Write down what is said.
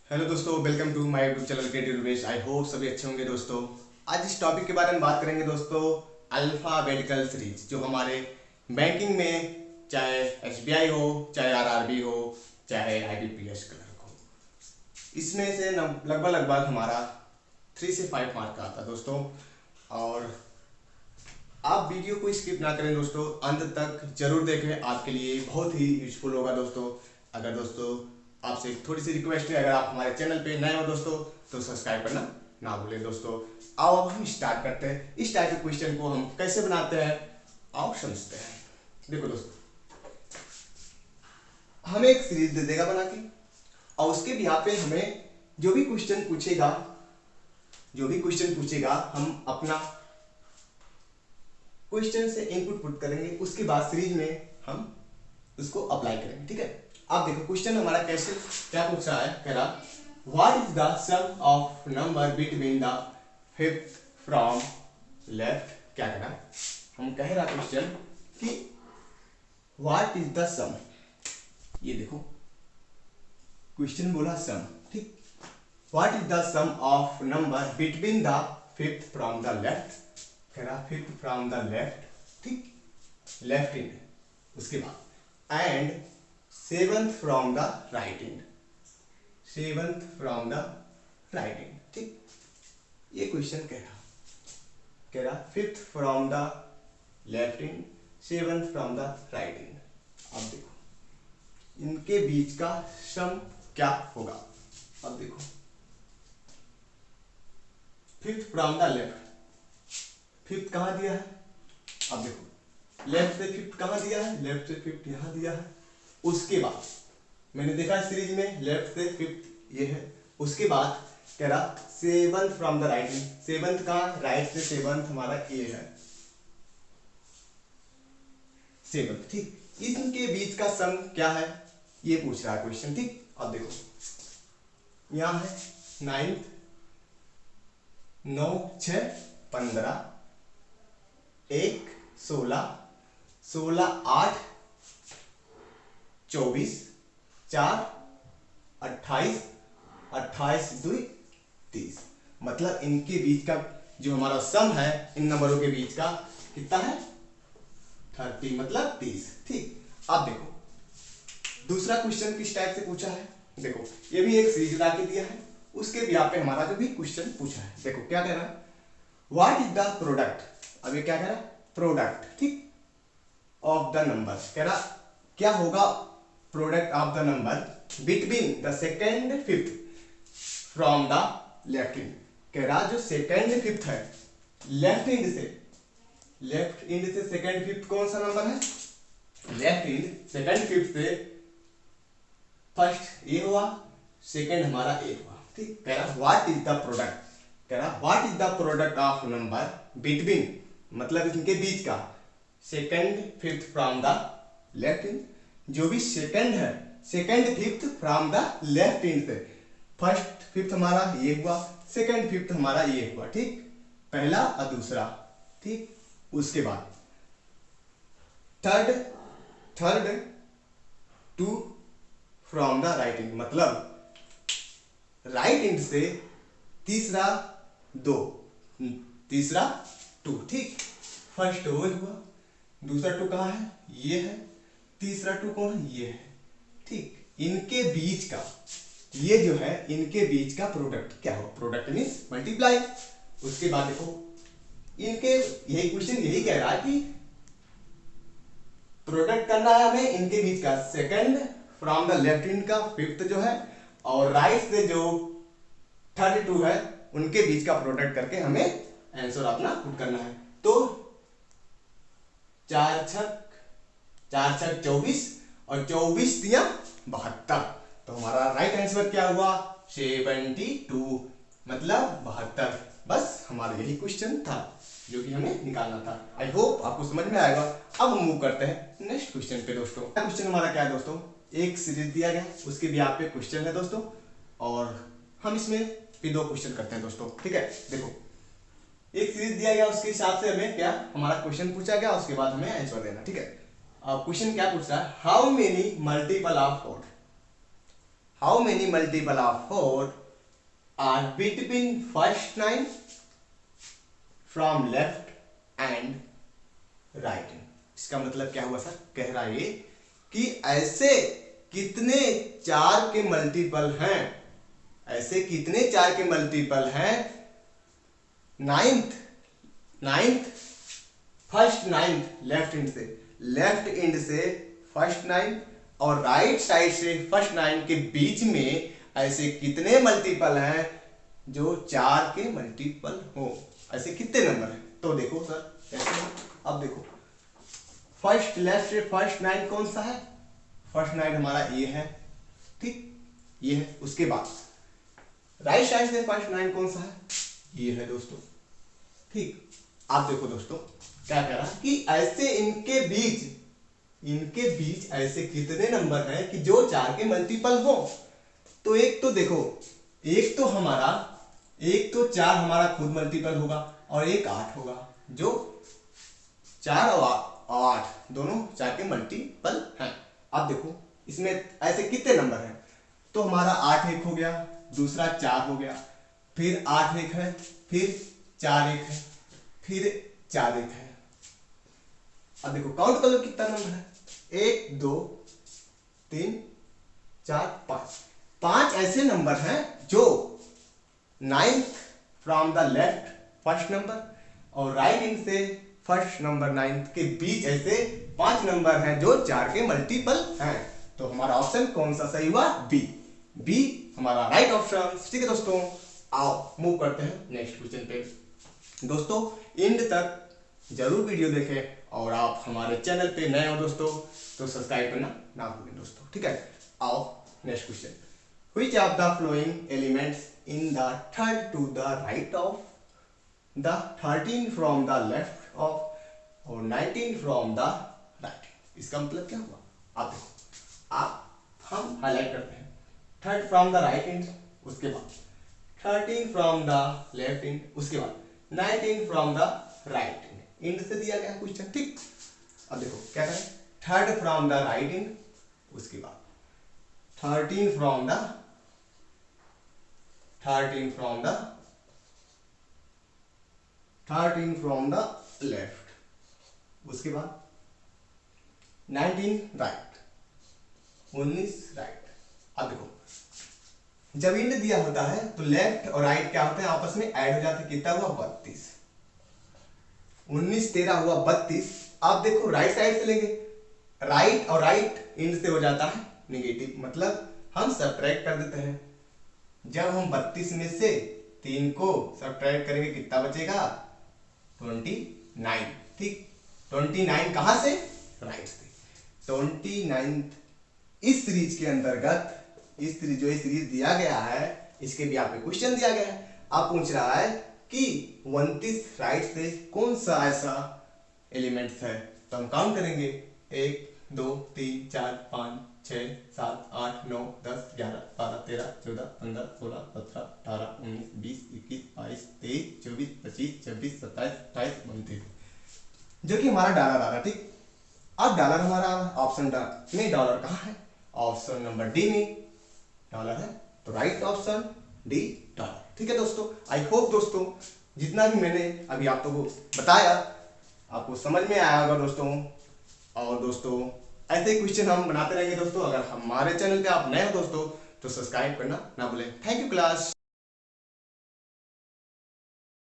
Hello दोस्तों, welcome to my YouTube channel creative Rupesh. I hope सभी अच्छे होंगे दोस्तों। आज इस टॉपिक के बारे में बात करेंगे दोस्तों, अल्फाबेटिकल सीरीज, जो हमारे बैंकिंग में चाहे एसबीआई हो, चाहे आरआरबी हो, चाहे आईबीपीएस क्लर्क हो, इसमें से लगभग हमारा 3 से 5 मार्क का आता है दोस्तों। और आप वीडियो को स्किप ना करें दोस्तों, अंत तक जरूर देखें, आपके लिए बहुत ही यूजफुल होगा दोस्तों। अगर दोस्तों आपसे थोड़ी सी रिक्वेस्ट है, अगर आप हमारे चैनल पे नए हो दोस्तों तो सब्सक्राइब करना ना भूलें दोस्तों। आओ अब हम स्टार्ट करते हैं। इस टाइप के क्वेश्चन को हम कैसे बनाते हैं आओ समझते हैं। देखो दोस्तों, हमें एक सीरीज दे देगा बना के, और उसके भी यहाँ पे हमें जो भी क्वेश्चन पूछेगा हम अपना क्वेश्चन से इनपुट पुट करेंगे, उसके बाद सीरीज में हम उसको अप्लाई करेंगे। ठीक है, आप देखो क्वेश्चन हमारा कैसे क्या पूछ रहा है। कह रहा what is the sum of number between the fifth from left. क्या कह रहा, हम कह रहा क्वेश्चन कि व्हाट इज द सम। ये देखो क्वेश्चन बोला सम, ठीक। What is the sum of number between the fifth from the left. कह रहा फिफ्थ फ्रॉम द लेफ्ट, ठीक, लेफ्ट इन, उसके बाद end seventh from the right end, seventh from the right end, ठीक। ये question कह रहा fifth from the left end, seventh from the right end. अब देखो इनके बीच का सम क्या होगा। अब देखो fifth from the left, fifth कहां दिया है। अब देखो लेफ्ट से फिफ्थ कहां दिया है, लेफ्ट से फिफ्थ यहां दिया है। उसके बाद मैंने देखा सीरीज में लेफ्ट से फिफ्थ ये है। उसके बाद कह रहा seventh from the right end, seventh का राइट से सेवंथ हमारा ये है, सेवंथ, ठीक। इनके बीच का सम क्या है ये पूछ रहा है क्वेश्चन, ठीक। अब देखो यहां है नाइन्थ, 9 6 15, 1 16, 16 8 24, 4 28, 28 2 30। मतलब इनके बीच का जो हमारा सम है इन नंबरों के बीच का कितना है 30, मतलब 30, ठीक। अब देखो दूसरा क्वेश्चन किस टाइप से पूछा है। देखो ये भी एक सीरीज ला के दिया है, उसके भी यहाँ पे हमारा जो भी क्वेश्चन पूछा है। देखो क्या कह रहा है, व्हाट इज द प्रोडक्ट। अब ये क्या कह रहा है, प्रोडक्ट, ठीक, ऑफ द नंबर। कह रहा क्या होगा product of the number between the second fifth from the left and. कह रहा जो सेकेंड फिफ्थ है लेफ्ट एंड से, लेफ्ट एंड से सेकेंड फिफ्थ कौन सा नंबर है, लेफ्ट एंड सेकेंड फिफ्थ से फर्स्ट ए हुआ, सेकेंड हमारा ए हुआ, ठीक। कह रहा व्हाट इज द प्रोडक्ट, कह रहा what is the product of number between, मतलब इनके बीच का second fifth from the left and, जो भी सेकंड है second fifth from the left and से, फर्स्ट फिफ्थ हमारा ये हुआ, सेकंड फिफ्थ हमारा ये हुआ, ठीक, पहला और दूसरा, ठीक। उसके बाद third two from the right end, मतलब राइट एंड से तीसरा 2, तीसरा 2, ठीक। फर्स्ट वो हुआ, दूसरा 2 कहाँ है, ये है, तीसरा 2 कौन है, ये है, ठीक। इनके बीच का ये जो है इनके बीच का प्रोडक्ट क्या हो, प्रोडक्ट मीन्स मल्टीप्लाई। उसके बाद देखो इनके यही क्वेश्चन यही कह रहा है कि प्रोडक्ट करना है हमें इनके बीच का second from the left and का फिफ्थ जो है, और राइट से जो थर्ड 2 है उनके बीच का प्रोडक्ट करके हमें आंसर अपना पुट करना है। तो 4 छक 24 और 24 दिया 72, तो हमारा राइट आंसर क्या हुआ 72, मतलब 72। बस हमारा यही क्वेश्चन था जो कि हमें निकालना था। आई होप आपको समझ में आएगा। अब हम मूव करते हैं नेक्स्ट क्वेश्चन पे दोस्तों। क्वेश्चन हमारा क्या है दोस्तों, एक सीरीज दिया गया उसके भी आप पे क्वेश्चन है दोस्तों, और हम इसमें भी 2 क्वेश्चन करते हैं दोस्तों, ठीक है। देखो एक सीरीज दिया गया उसके हिसाब से हमें क्या हमारा क्वेश्चन पूछा गया, उसके बाद हमें आंसर देना, ठीक है। क्वेश्चन क्या पूछ रहा है, how many multiple of 4, how many multiple of 4 are between first 9 from left end right. इसका मतलब क्या हुआ सर? कह रहा है कि ऐसे कितने 4 के मल्टीपल हैं, ऐसे कितने 4 के मल्टीपल हैं नाइन्थ फर्स्ट 9 लेफ्ट एंड से फर्स्ट 9 और राइट साइड से फर्स्ट 9 के बीच में ऐसे कितने मल्टीपल हैं जो 4 के मल्टीपल हो। ऐसे कितने नंबर हैं? तो देखो सर कैसे, अब देखो फर्स्ट लेफ्ट से फर्स्ट 9 कौन सा है? फर्स्ट 9 हमारा ये है, ठीक, ये है। उसके बाद राइट साइड से फर्स्ट 9 कौन सा है? ये है दोस्तों, ठीक। आप देखो दोस्तों क्या कह रहा है कि ऐसे इनके बीच ऐसे कितने नंबर हैं कि जो 4 के मल्टीपल हो। तो एक तो देखो, एक तो 4 हमारा खुद मल्टीपल होगा और एक 8 होगा, जो 4 और 8 दोनों 4 के मल्टीपल हैं। अब देखो इसमें ऐसे कितने नंबर हैं? तो हमारा 8 एक हो गया, दूसरा 4 हो गया, फिर 8 एक है, फिर 4 एक है, फिर 4 एक है। अब देखो काउंट कर लो कितना नंबर है। 1 2 3 4 5 ऐसे नंबर हैं जो 9th from the left first number और राइट इन से फर्स्ट नंबर 9th के बीच ऐसे 5 नंबर हैं जो 4 के मल्टीपल हैं। तो हमारा ऑप्शन कौन सा सही हुआ? बी हमारा राइट ऑप्शन। ठीक है दोस्तों, आओ मूव करते हैं नेक्स्ट क्वेश्चन पे। दोस्तों एंड तक जरूर वीडियो देखें और आप हमारे चैनल पे नए हो दोस्तों तो सब्सक्राइब करना ना भूलें दोस्तों। ठीक है, आओ next question. Which of the following elements in the third to the right of the 13 from the left of और 19 from the right? इसका मतलब क्या हुआ? आप देखो, हम हाईलाइट करते हैं। Third from the right and, उसके बाद 13 फ्रॉम द लेफ्ट एंड, उसके बाद 19 फ्रॉम द राइट एंड से दिया गया क्वेश्चन, ठीक। अब देखो क्या करें, third from the right and, उसके बाद 13 फ्रॉम द लेफ्ट, उसके बाद 19 राइट, 19 राइट। अब देखो जब इंड दिया होता है तो लेफ्ट और राइट क्या होते हैं, आपस में ऐड हो जाते हैं। कितना हुआ? 32। 19 13 हुआ 32। आप देखो राइट साइड से लेंगे, राइट और राइट इंड से हो जाता है नेगेटिव, मतलब हम सब्ट्रैक्ट कर देते हैं। जब हम 32 में से 3 को सब्ट्रैक्ट करेंगे कितना बचेगा? 29, ठीक। 29 कहां से? राइट से। 29 इस सीरीज के अंतर्गत, इस सीरीज दिया गया है, इसके भी आपको क्वेश्चन दिया गया है। आप पूछ रहा है कि 29 राइट से कौन सा ऐसा एलिमेंट्स है, तो हम काउंट करेंगे 1 2 3 4 5 6 7 8 9 10 11 12 13 14 15 16 17 18 19 20 21 22 23 24 25 26 27 28 29, जो कि हमारा डॉलर आ रहा, ठीक। अब डॉलर हमारा ऑप्शन में डॉलर कहाँ है? ऑप्शन नंबर डी में डॉलर है, तो राइट ऑप्शन डी डॉलर। ठीक है दोस्तों, आई होप दोस्तों जितना भी मैंने अभी आप लोगों को बताया आपको समझ में आया होगा दोस्तों। और दोस्तों ऐसे क्वेश्चन हम बनाते रहेंगे दोस्तों। अगर हमारे चैनल पे आप नए हो दोस्तों तो सब्सक्राइब करना ना भूलें। Thank you class.